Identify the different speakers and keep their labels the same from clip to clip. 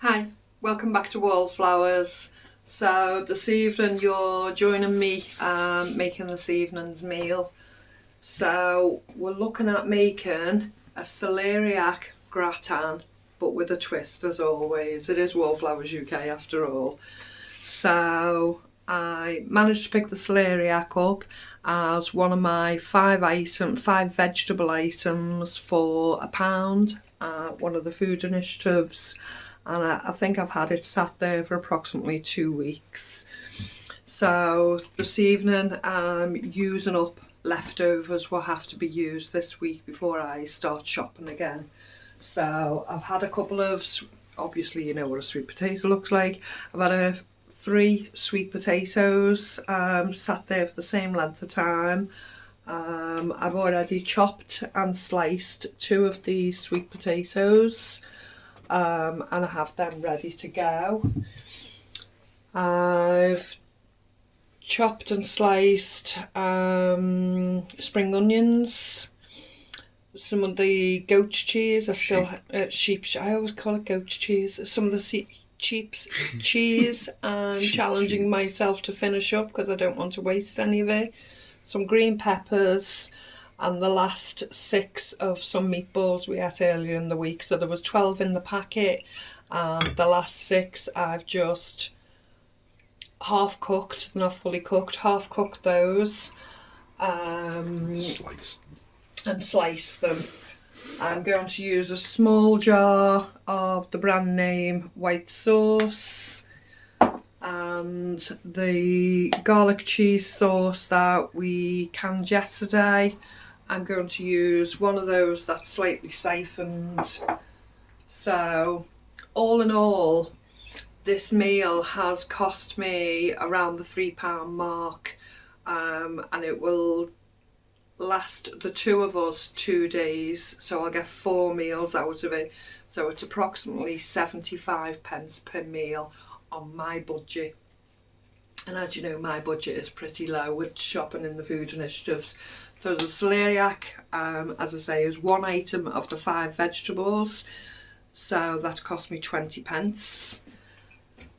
Speaker 1: Hi, welcome back to Wallflowers. So this evening you're joining me making this evening's meal. So we're looking at making a celeriac gratin, but with a twist as always. It is Wallflowers UK after all. So I managed to pick the celeriac up as one of my five vegetable items for £1 at one of the food initiatives, and I think I've had it sat there for approximately 2 weeks. So this evening I'm using up leftovers will have to be used this week before I start shopping again. So I've had a couple of, obviously you know what a sweet potato looks like. I've had 3 sweet potatoes sat there for the same length of time. I've already chopped and sliced 2 of the sweet potatoes, and I have them ready to go. I've chopped and sliced spring onions, some of the goat cheese. I always call it goat cheese. Some of the cheap cheese. I'm challenging myself to finish up because I don't want to waste any of it. Some green peppers, and the last 6 of some meatballs we had earlier in the week. So there was 12 in the packet, and the last 6 I've just half cooked, not fully cooked, half cooked those, and sliced them. I'm going to use a small jar of the brand name white sauce, and the garlic cheese sauce that we canned yesterday. I'm going to use one of those that's slightly siphoned. So all in all, this meal has cost me around the £3 mark, and it will last the 2 of us 2 days, so I'll get 4 meals out of it. So it's approximately 75 pence per meal on my budget. And as you know, my budget is pretty low with shopping in the food initiatives. So the celeriac, as I say, is one item of the 5 vegetables, so that cost me 20 pence.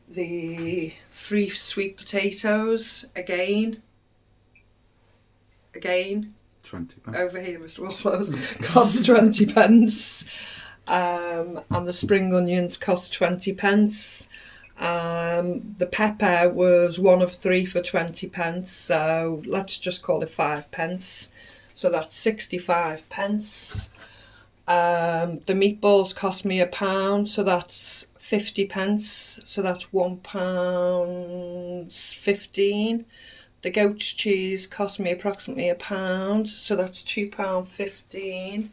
Speaker 1: The 3 sweet potatoes, again 20 pence. Over here, Mr. Wallflowers, cost 20 pence. And the spring onions cost 20 pence. The pepper was one of 3 for 20 pence, so let's just call it 5 pence. So that's 65 pence. The meatballs cost me £1, so that's 50 pence. So that's £1.15. The goat cheese cost me approximately £1, so that's £2.15.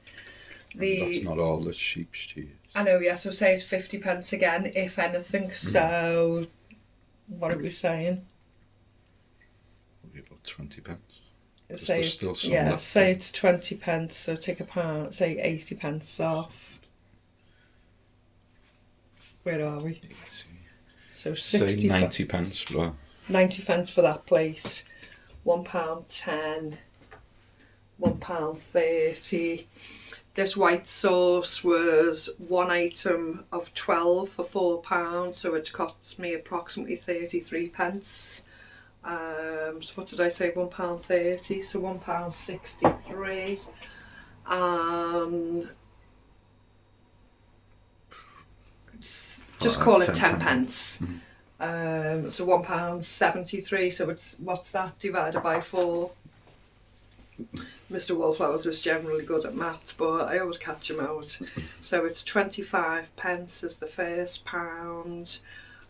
Speaker 2: That's not all the sheep's cheese.
Speaker 1: I know, yes, so say it's 50 pence again, if anything. So what are we saying?
Speaker 2: Probably about 20 pence.
Speaker 1: Say it's 20 pence, so take £1, say 80 pence off. Where are we? So 60.
Speaker 2: Say 90 pence for that.
Speaker 1: 90 pence for that place. £1.10, £1.30. This white sauce was one item of 12 for £4, so it cost me approximately 33 pence. So what did I say? £1.30, so £1.63. Just call it 10 pence. So £1.73. So what's that divided by 4? Mr. Wallflowers is generally good at maths, but I always catch him out. So it's 25 pence is the first pound.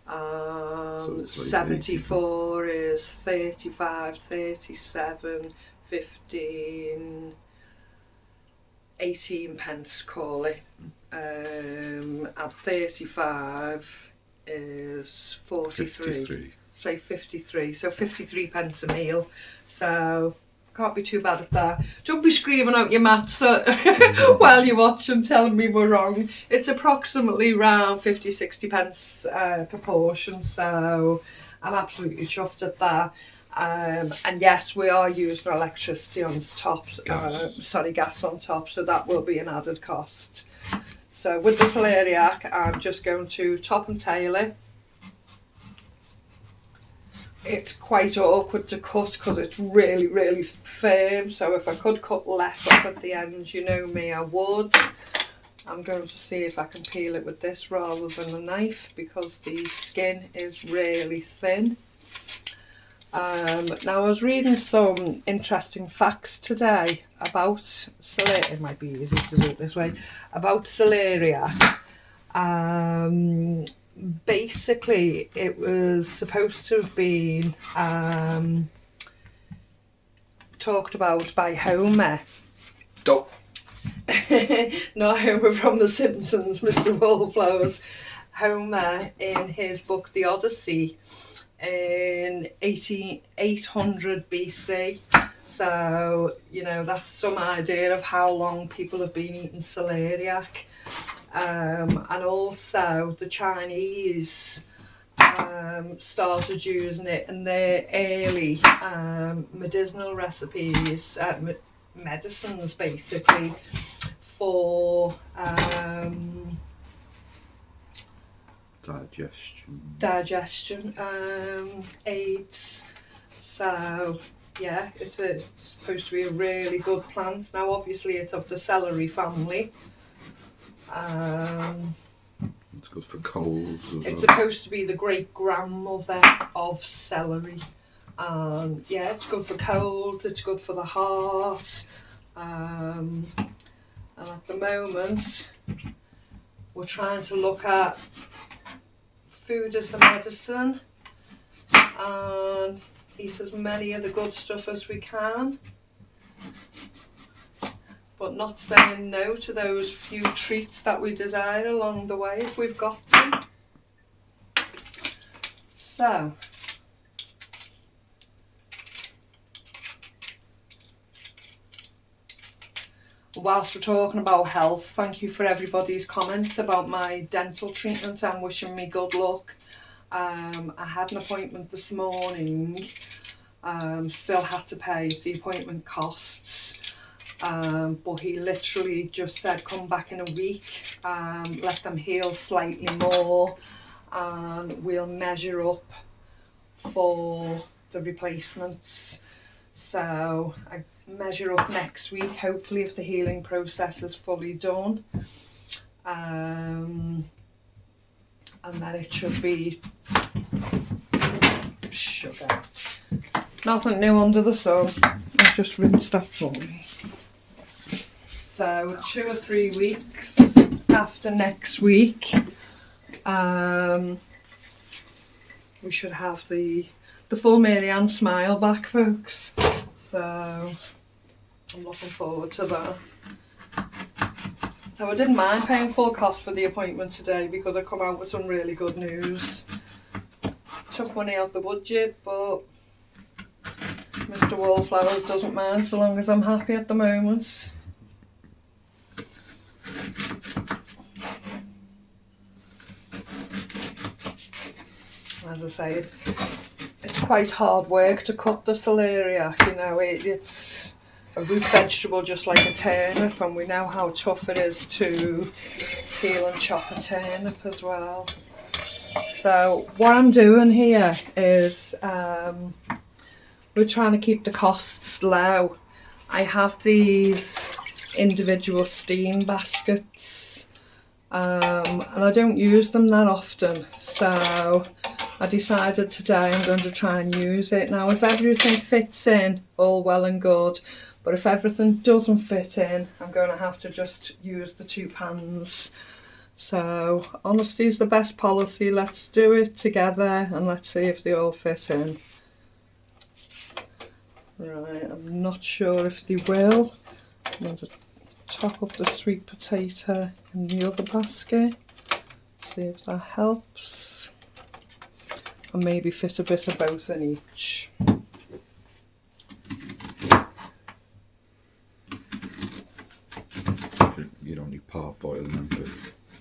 Speaker 1: So like 74 is 35, 37, 15, 18 pence, call it. At 35 is 43.
Speaker 2: 53.
Speaker 1: Say 53. So 53 pence a meal. So can't be too bad at that. Don't be screaming out your maths while you watch and telling me we're wrong. It's approximately around 50-60 pence per portion, so I'm absolutely chuffed at that. And yes, we are using electricity on top, gas on top, so that will be an added cost. So with the celeriac, I'm just going to top and tail it. It's quite awkward to cut because it's really, really firm. So if I could cut less off at the end, you know me, I would. I'm going to see if I can peel it with this rather than a knife because the skin is really thin. Now I was reading some interesting facts today about celeriac. It might be easy to do it this way. About celeriac. Basically, it was supposed to have been talked about by Homer.
Speaker 2: Dope.
Speaker 1: Not Homer from The Simpsons, Mr. Wallflowers. Homer in his book The Odyssey in 800 BC. So, you know, that's some idea of how long people have been eating celeriac. And also the Chinese started using it in their early medicinal recipes, medicines basically, for digestion aids. So yeah, it's supposed to be a really good plant. Now obviously it's of the celery family.
Speaker 2: It's good for colds as well.
Speaker 1: It's supposed to be the great grandmother of celery. Yeah, it's good for colds, it's good for the heart. And at the moment, we're trying to look at food as the medicine and eat as many of the good stuff as we can. But not saying no to those few treats that we desire along the way if we've got them. So, whilst we're talking about health, thank you for everybody's comments about my dental treatment and wishing me good luck. I had an appointment this morning, still had to pay the appointment costs. But he literally just said come back in a week, let them heal slightly more and we'll measure up for the replacements. So I measure up next week, hopefully if the healing process is fully done, and then it should be sugar. Nothing new under the sun. I've just rinsed that for me. So 2 or 3 weeks after next week, we should have the full Marianne smile back, folks. So I'm looking forward to that. So I didn't mind paying full cost for the appointment today because I come out with some really good news. Took money out the budget, but Mr. Wallflowers doesn't mind so long as I'm happy at the moment. As I say, it's quite hard work to cut the celeriac, you know, it's a root vegetable just like a turnip, and we know how tough it is to peel and chop a turnip as well. So what I'm doing here is we're trying to keep the costs low. I have these individual steam baskets and I don't use them that often, so I decided today I'm going to try and use it. Now if everything fits in, all well and good, but if everything doesn't fit in, I'm going to have to just use the 2 pans. So honesty is the best policy. Let's do it together and let's see if they all fit in. Right, I'm not sure if they will. I'm going to top up the sweet potato in the other basket, see if that helps, and maybe fit a bit of both in each.
Speaker 2: You're only parboiling them, but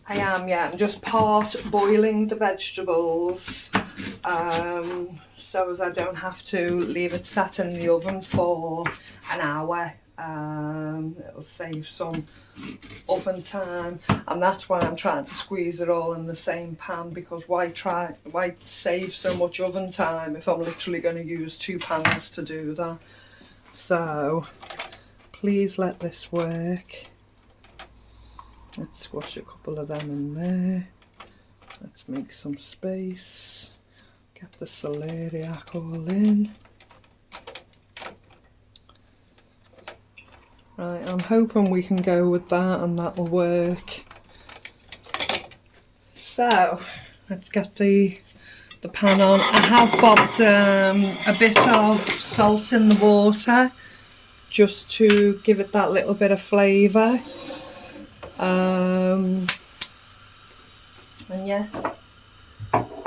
Speaker 1: I am, yeah. I'm just part boiling the vegetables, so as I don't have to leave it sat in the oven for an hour It'll save some oven time, and that's why I'm trying to squeeze it all in the same pan, because why save so much oven time if I'm literally going to use 2 pans to do that. So please let this work. Let's squash a couple of them in there. Let's make some space. Get the celeriac all in. Right, I'm hoping we can go with that and that'll work. So let's get the pan on. I have bobbed a bit of salt in the water just to give it that little bit of flavour. And yeah,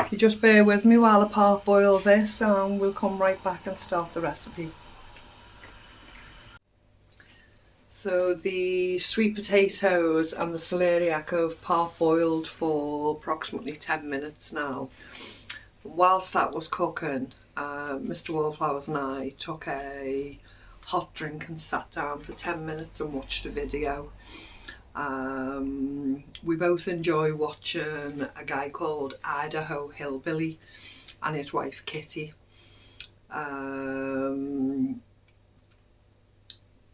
Speaker 1: you just bear with me while I parboil this, and we'll come right back and start the recipe. So the sweet potatoes and the celeriac have parboiled for approximately 10 minutes now. Whilst that was cooking, Mr. Wallflowers and I took a hot drink and sat down for 10 minutes and watched a video. We both enjoy watching a guy called Idaho Hillbilly and his wife Kitty.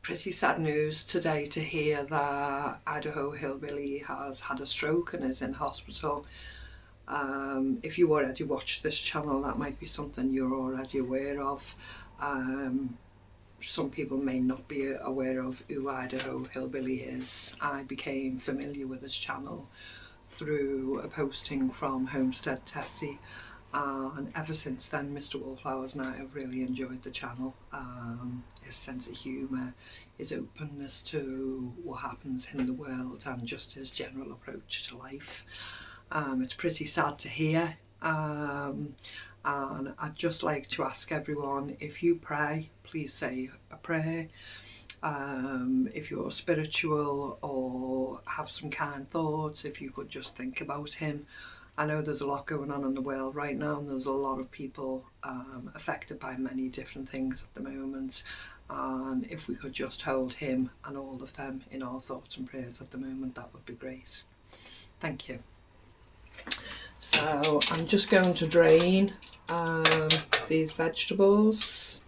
Speaker 1: Pretty sad news today to hear that Idaho Hillbilly has had a stroke and is in hospital. If you already watch this channel, that might be something you're already aware of. Some people may not be aware of who Idaho Hillbilly is. I became familiar with his channel through a posting from Homestead Tessie, and ever since then Mr. Wallflowers and I have really enjoyed the channel. His sense of humour, his openness to what happens in the world, and just his general approach to life. It's pretty sad to hear, and I'd just like to ask everyone, if you pray, please say a prayer. If you're spiritual or have some kind thoughts, if you could just think about him. I know there's a lot going on in the world right now, and there's a lot of people affected by many different things at the moment, and if we could just hold him and all of them in our thoughts and prayers at the moment, that would be great. Thank you. So I'm just going to drain these vegetables.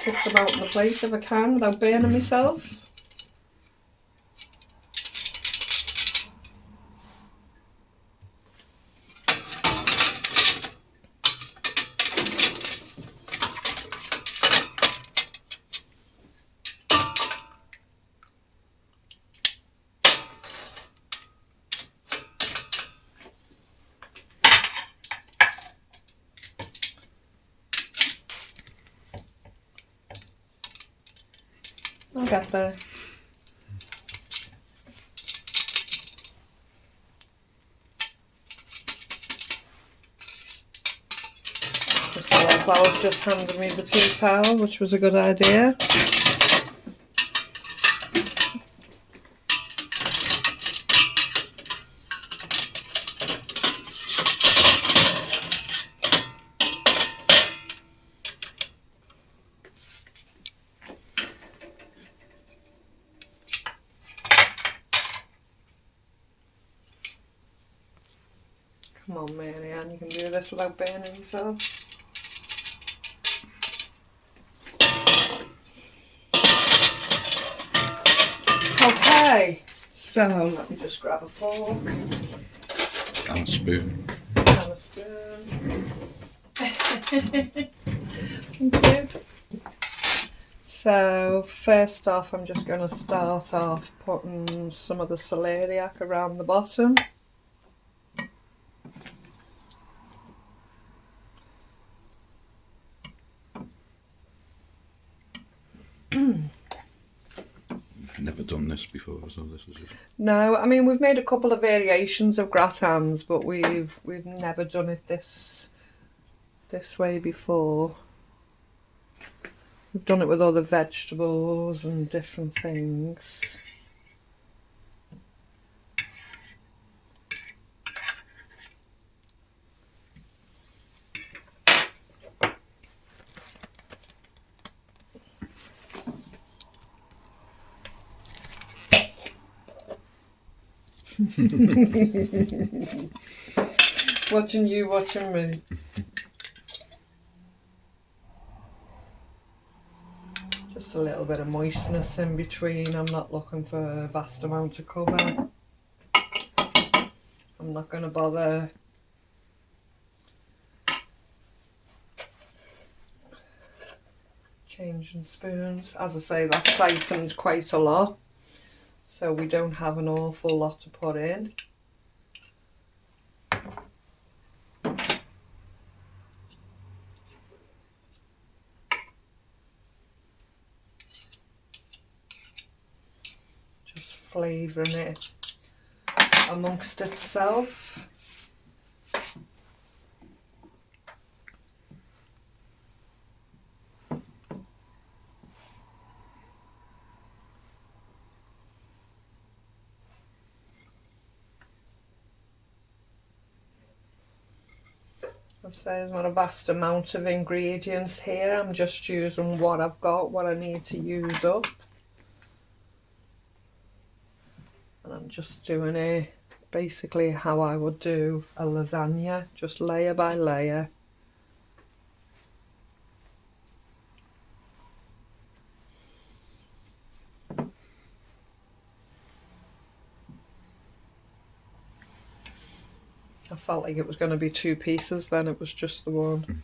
Speaker 1: Tip them out on the plate if I can without burning myself. I'll get there. Mr. Wallflowers just handed me the tea towel, which was a good idea. Come on, Marianne, you can do this without burning yourself. Okay, so let me just grab a fork.
Speaker 2: And a spoon.
Speaker 1: And a spoon. Thank you. So first off, I'm just going to start off putting some of the celeriac around the bottom.
Speaker 2: Never done this before, so this is just...
Speaker 1: No, I mean, we've made a couple of variations of gratins, but we've never done it this way before. We've done it with other vegetables and different things. Watching you, watching me. Just a little bit of moistness in between. I'm not looking for a vast amount of cover. I'm not going to bother changing spoons. As I say, that's siphoned quite a lot, so we don't have an awful lot to put in. Just flavouring it amongst itself. So there's not a vast amount of ingredients here. I'm just using what I've got, what I need to use up. And I'm just doing it basically how I would do a lasagna, just layer by layer. I felt like it was going to be 2 pieces, then it was just the one.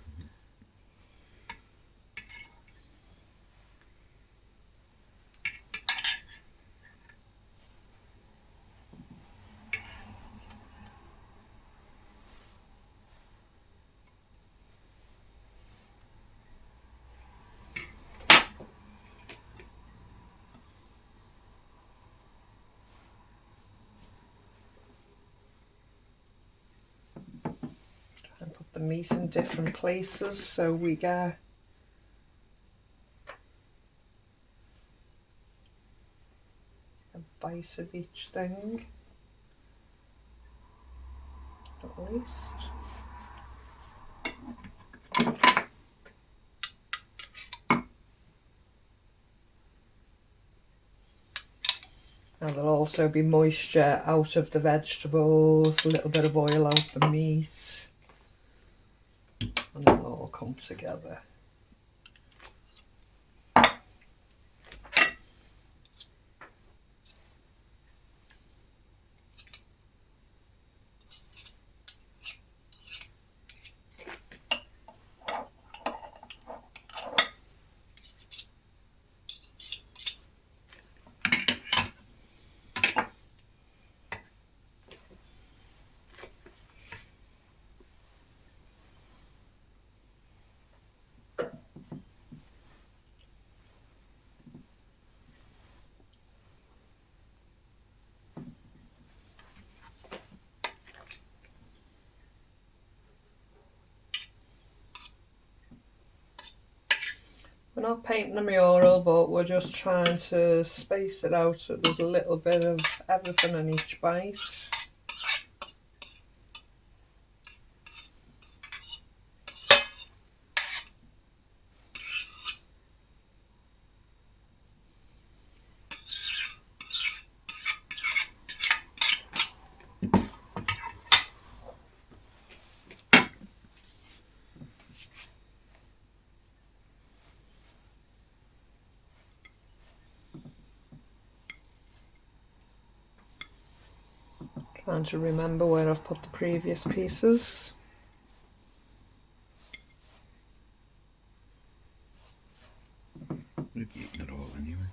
Speaker 1: And put the meat in different places so we get a bite of each thing, at least. And there'll also be moisture out of the vegetables, a little bit of oil out the meat, and it'll all come together. We're not painting a mural, but we're just trying to space it out so there's a little bit of everything in each bite. Trying to remember where I've put the previous pieces.
Speaker 2: We've eaten it all anyway.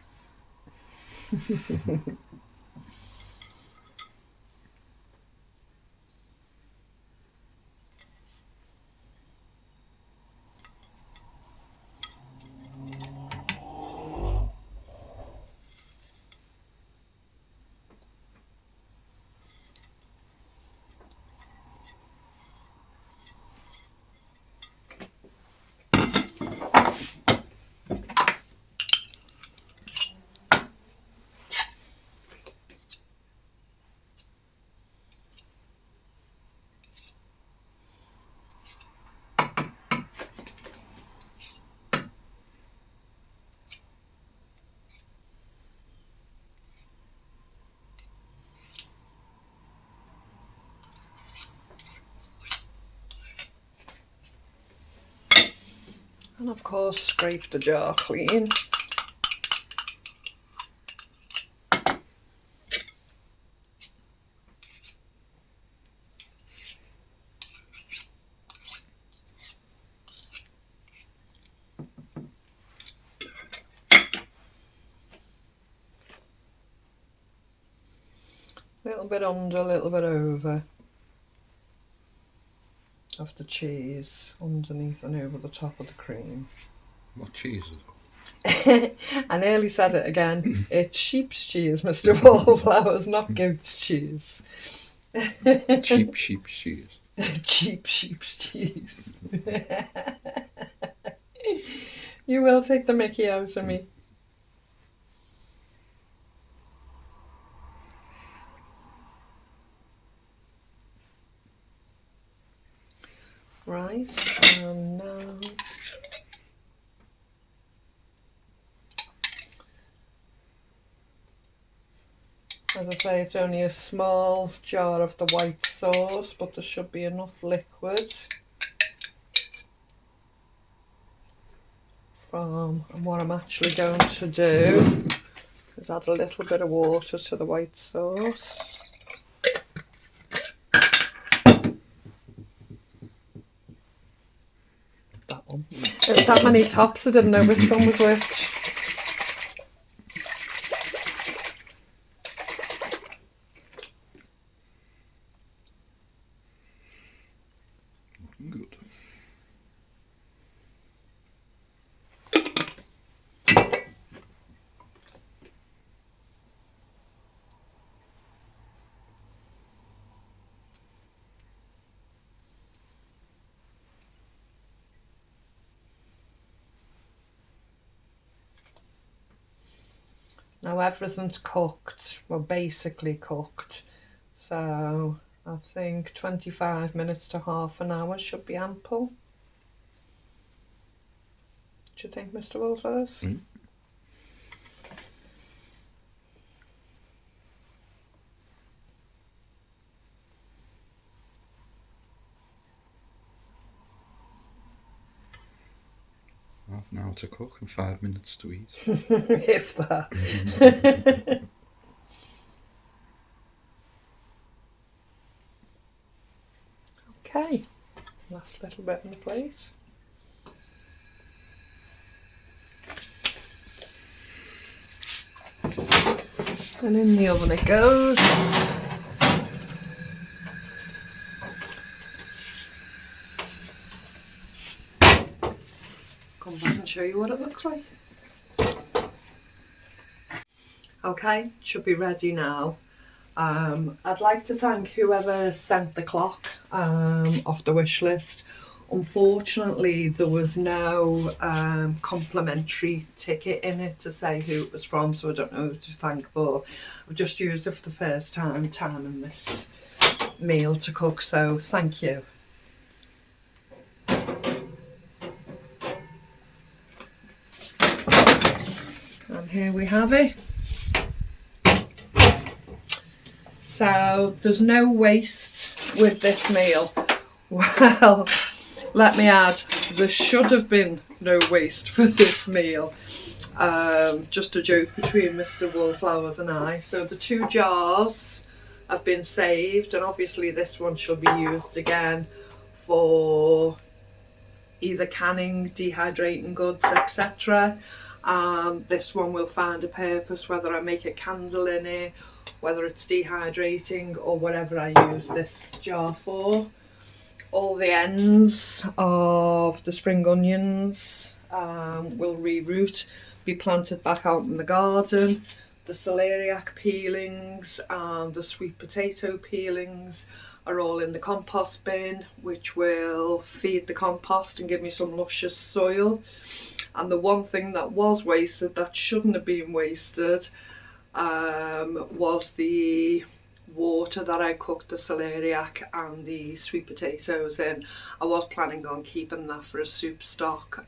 Speaker 1: And of course scrape the jar clean. A little bit under, a little bit over of the cheese underneath and over the top of the cream.
Speaker 2: What cheese is it?
Speaker 1: I nearly said it again. It's sheep's cheese, Mr. Wallflowers, not goat's cheese.
Speaker 2: Cheap sheep cheese.
Speaker 1: Cheap sheep's cheese. You will take the mickey out of me. Right, and now as I say, it's only a small jar of the white sauce, but there should be enough liquid from, and what I'm actually going to do is add a little bit of water to the white sauce. That one. There's that many tops, I didn't know which one was which.
Speaker 2: Good.
Speaker 1: Now everything's cooked, well basically cooked, so I think 25 minutes to half an hour should be ample. Do you think, Mr. Wallflowers?
Speaker 2: Mm. Half an hour to cook and 5 minutes to eat.
Speaker 1: If that. Okay, last little bit in the plate. And in the oven it goes. Come back and show you what it looks like. Okay, should be ready now. I'd like to thank whoever sent the clock off the wish list. Unfortunately, there was no complimentary ticket in it to say who it was from, so I don't know who to thank for. I've just used it for the first time in this meal to cook, so thank you. And here we have it. So there's no waste with this meal. Well, let me add, there should have been no waste for this meal. Just a joke between Mr. Wallflowers and I. So the 2 jars have been saved, and obviously this one shall be used again for either canning, dehydrating goods, etc. This one will find a purpose, whether I make a candle in it, whether it's dehydrating, or whatever I use this jar for. All the ends of the spring onions will reroot, be planted back out in the garden. The celeriac peelings and the sweet potato peelings are all in the compost bin, which will feed the compost and give me some luscious soil. And the one thing that was wasted, that shouldn't have been wasted, was the water that I cooked the celeriac and the sweet potatoes in. I was planning on keeping that for a soup stock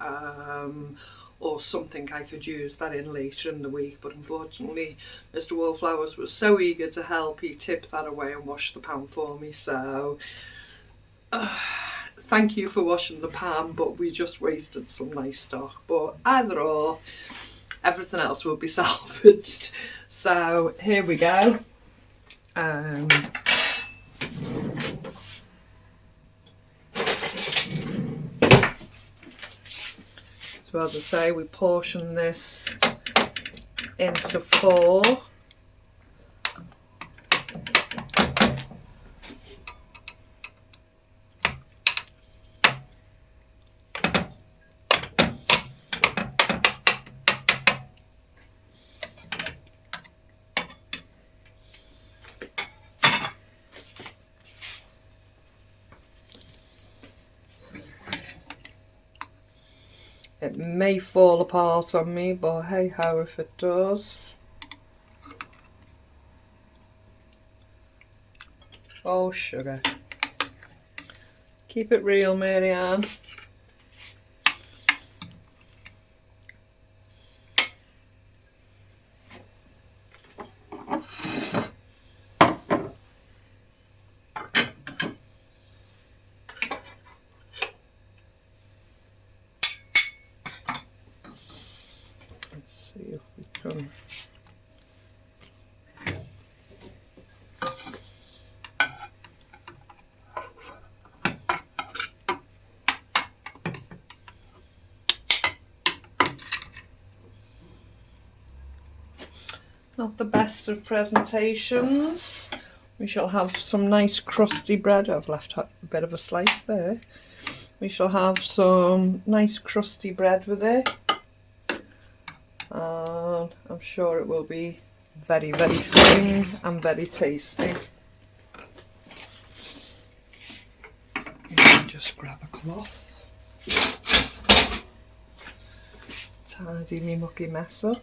Speaker 1: or something I could use that in later in the week, but unfortunately Mr. Wallflowers was so eager to help, he tipped that away and washed the pan for me, so thank you for washing the pan, but we just wasted some nice stock. But either or, everything else will be salvaged. So here we go. So as I say, we portion this into 4. It may fall apart on me, but hey ho if it does. Oh sugar. Keep it real, Marianne. Let's see if we can. Not the best of presentations. We shall have some nice crusty bread. I've left a bit of a slice there. We shall have some nice crusty bread with it. And I'm sure it will be very, very filling and very tasty. Just grab a cloth. Tidy me mucky mess up.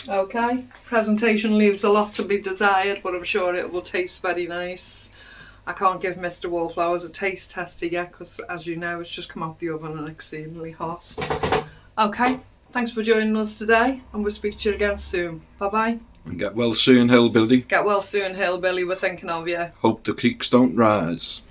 Speaker 1: Okay, presentation leaves a lot to be desired, but I'm sure it will taste very nice. I can't give Mr. Wallflowers a taste tester yet because, as you know, it's just come out the oven and exceedingly hot. Okay, thanks for joining us today, and we'll speak to you again soon. Bye-bye.
Speaker 2: And get well soon, Hillbilly.
Speaker 1: Get well soon, Hillbilly. We're thinking of you.
Speaker 2: Hope the creeks don't rise.